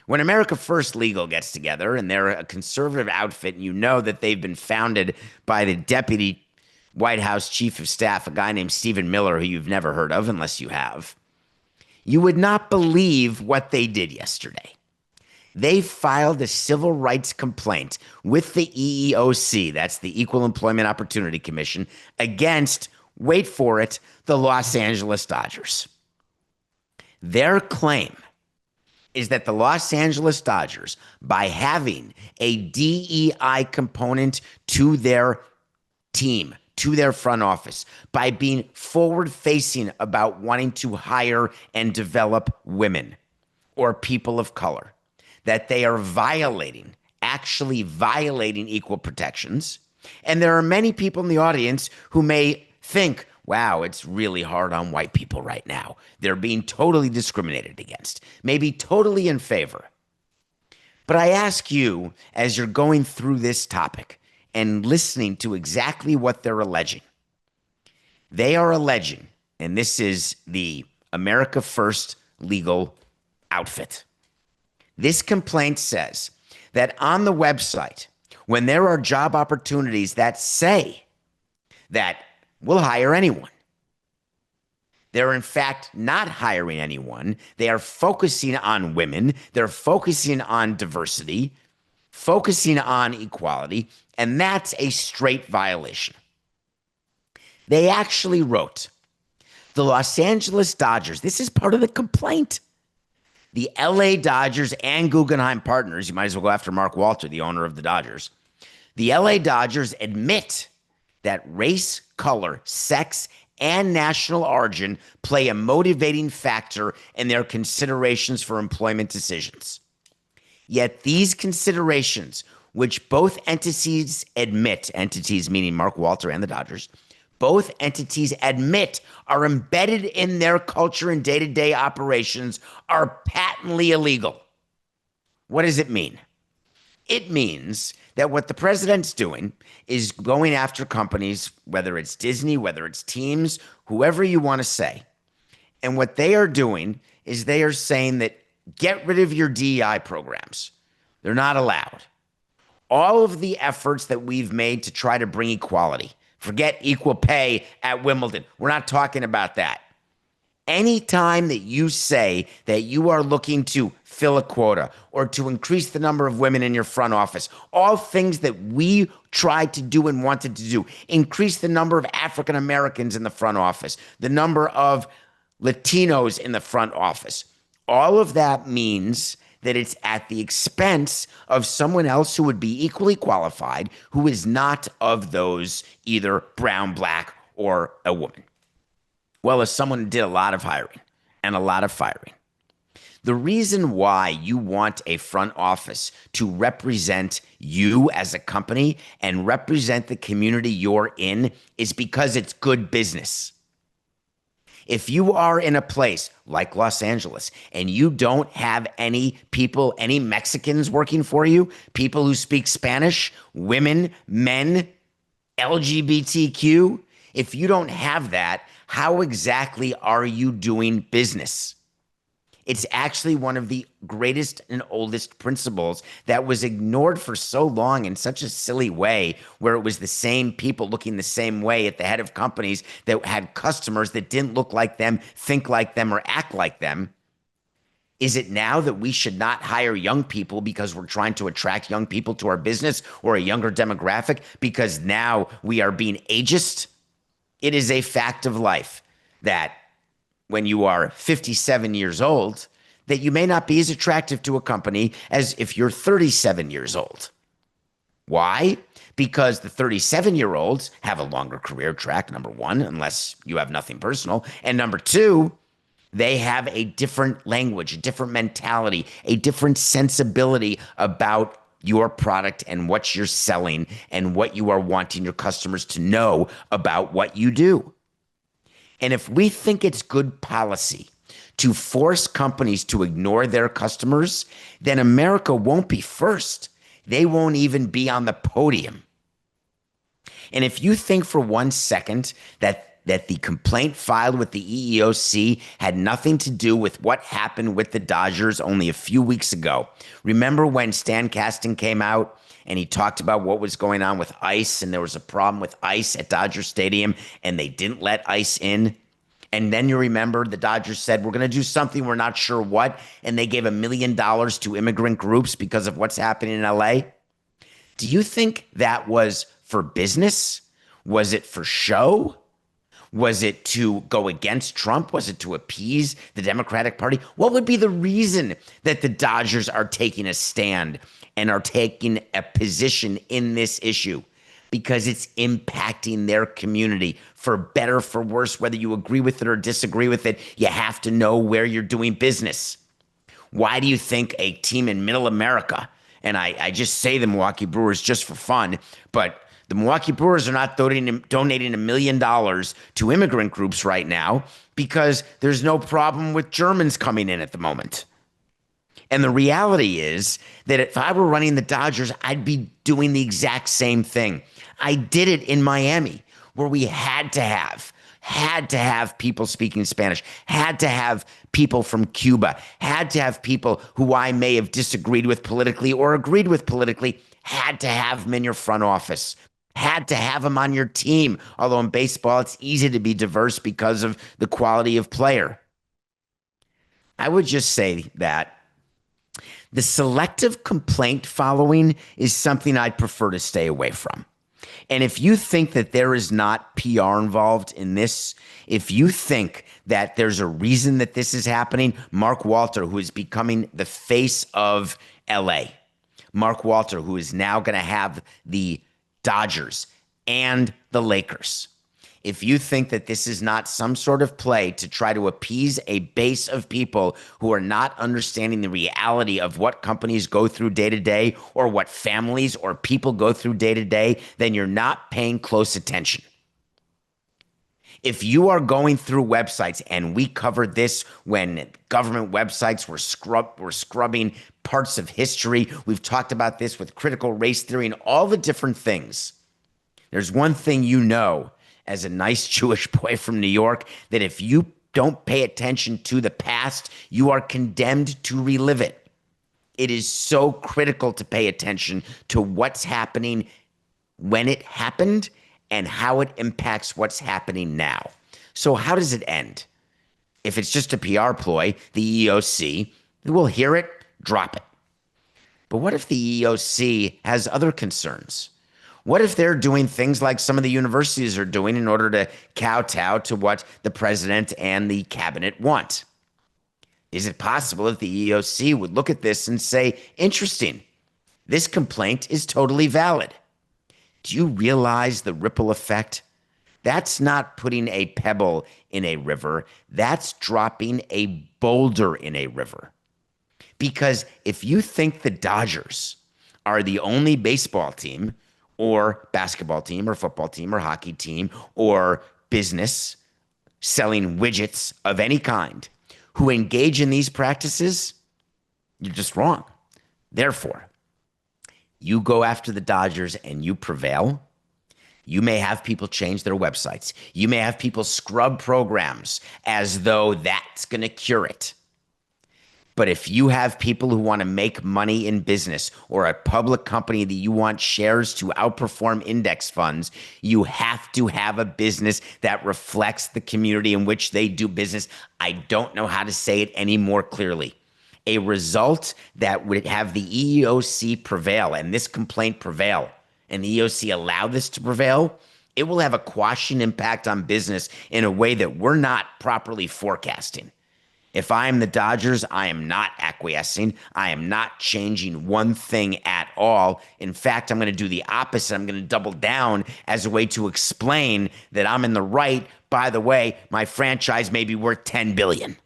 When America First Legal gets together and they're a conservative outfit, and you know that they've been founded by the deputy White House chief of staff, a guy named Stephen Miller, who you've never heard of unless you have, you would not believe what they did yesterday. They filed a civil rights complaint with the EEOC, that's the Equal Employment Opportunity Commission, against, wait for it, the Los Angeles Dodgers. Their claim is that the Los Angeles Dodgers, by having a DEI component to their team, to their front office, by being forward-facing about wanting to hire and develop women or people of color, that they are actually violating equal protections. And there are many people in the audience who may think, wow, it's really hard on white people right now. They're being totally discriminated against, maybe totally in favor. But I ask you, as you're going through this topic and listening to exactly what they're alleging, they are alleging, and this is the America First legal outfit. This complaint says that on the website, when there are job opportunities that say that we'll hire anyone, they're in fact not hiring anyone. They are focusing on women. They're focusing on diversity, focusing on equality, and that's a straight violation. They actually wrote, the Los Angeles Dodgers, this is part of the complaint. The LA Dodgers and Guggenheim Partners, you might as well go after Mark Walter, the owner of the Dodgers. The LA Dodgers admit that race, color, sex, and national origin play a motivating factor in their considerations for employment decisions. Yet these considerations, which both entities admit, entities meaning Mark Walter and the Dodgers, both entities admit are embedded in their culture and day-to-day operations, are patently illegal. What does it mean? It means that what the president's doing is going after companies, whether it's Disney, whether it's Teams, whoever you want to say. And what they are doing is they are saying that get rid of your DEI programs. They're not allowed. All of the efforts that we've made to try to bring equality, forget equal pay at Wimbledon. We're not talking about that. Anytime that you say that you are looking to fill a quota or to increase the number of women in your front office, all things that we tried to do and wanted to do, increase the number of African Americans in the front office, the number of Latinos in the front office, all of that means that it's at the expense of someone else who would be equally qualified, who is not of those either brown, black, or a woman. Well, as someone who did a lot of hiring and a lot of firing, the reason why you want a front office to represent you as a company and represent the community you're in is because it's good business. If you are in a place like Los Angeles and you don't have any people, any Mexicans working for you, people who speak Spanish, women, men, LGBTQ, if you don't have that, how exactly are you doing business? It's actually one of the greatest and oldest principles that was ignored for so long in such a silly way, where it was the same people looking the same way at the head of companies that had customers that didn't look like them, think like them, or act like them. Is it now that we should not hire young people because we're trying to attract young people to our business, or a younger demographic because now we are being ageist? It is a fact of life that when you are 57 years old, that you may not be as attractive to a company as if you're 37 years old. Why? Because the 37-year-olds have a longer career track, number one, unless you have nothing personal. And number two, they have a different language, a different mentality, a different sensibility about your product and what you're selling and what you are wanting your customers to know about what you do. And if we think it's good policy to force companies to ignore their customers, then America won't be first. They won't even be on the podium. And if you think for 1 second that that the complaint filed with the EEOC had nothing to do with what happened with the Dodgers only a few weeks ago. Remember when Stan Kasten came out and he talked about what was going on with ICE, and there was a problem with ICE at Dodger Stadium and they didn't let ICE in? And then you remember the Dodgers said, we're going to do something, we're not sure what, and they gave $1 million to immigrant groups because of what's happening in LA. Do you think that was for business? Was it for show? Was it to go against Trump? Was it to appease the Democratic Party? What would be the reason that the Dodgers are taking a stand and are taking a position in this issue? Because it's impacting their community for better, for worse, whether you agree with it or disagree with it. You have to know where you're doing business. Why do you think a team in middle America, and I just say the Milwaukee Brewers just for fun, but the Milwaukee Brewers are not donating $1 million to immigrant groups right now because there's no problem with Germans coming in at the moment. And the reality is that if I were running the Dodgers, I'd be doing the exact same thing. I did it in Miami, where we had to have people speaking Spanish, had to have people from Cuba, had to have people who I may have disagreed with politically or agreed with politically, had to have them in your front office, had to have them on your team. Although in baseball, it's easy to be diverse because of the quality of player. I would just say that the selective complaint following is something I'd prefer to stay away from. And if you think that there is not PR involved in this, if you think that there's a reason that this is happening, Mark Walter, who is becoming the face of LA, Mark Walter, who is now going to have the Dodgers and the Lakers, if you think that this is not some sort of play to try to appease a base of people who are not understanding the reality of what companies go through day to day or what families or people go through day to day, then you're not paying close attention. If you are going through websites, and we covered this when government websites were scrubbing parts of history, we've talked about this with critical race theory and all the different things. There's one thing you know as a nice Jewish boy from New York, that if you don't pay attention to the past, you are condemned to relive it. It is so critical to pay attention to what's happening when it happened and how it impacts what's happening now. So how does it end? If it's just a PR ploy, the EEOC will hear it, drop it. But what if the EEOC has other concerns? What if they're doing things like some of the universities are doing in order to kowtow to what the president and the cabinet want? Is it possible that the EEOC would look at this and say, interesting, this complaint is totally valid? Do you realize the ripple effect? That's not putting a pebble in a river. That's dropping a boulder in a river. Because if you think the Dodgers are the only baseball team or basketball team or football team or hockey team or business selling widgets of any kind who engage in these practices, you're just wrong. Therefore, you go after the Dodgers and you prevail. You may have people change their websites. You may have people scrub programs as though that's going to cure it. But if you have people who want to make money in business or a public company that you want shares to outperform index funds, you have to have a business that reflects the community in which they do business. I don't know how to say it any more clearly. A result that would have the EEOC prevail and this complaint prevail, and the EEOC allow this to prevail, it will have a quashing impact on business in a way that we're not properly forecasting. If I am the Dodgers, I am not acquiescing. I am not changing one thing at all. In fact, I'm going to do the opposite. I'm going to double down as a way to explain that I'm in the right. By the way, my franchise may be worth $10 billion.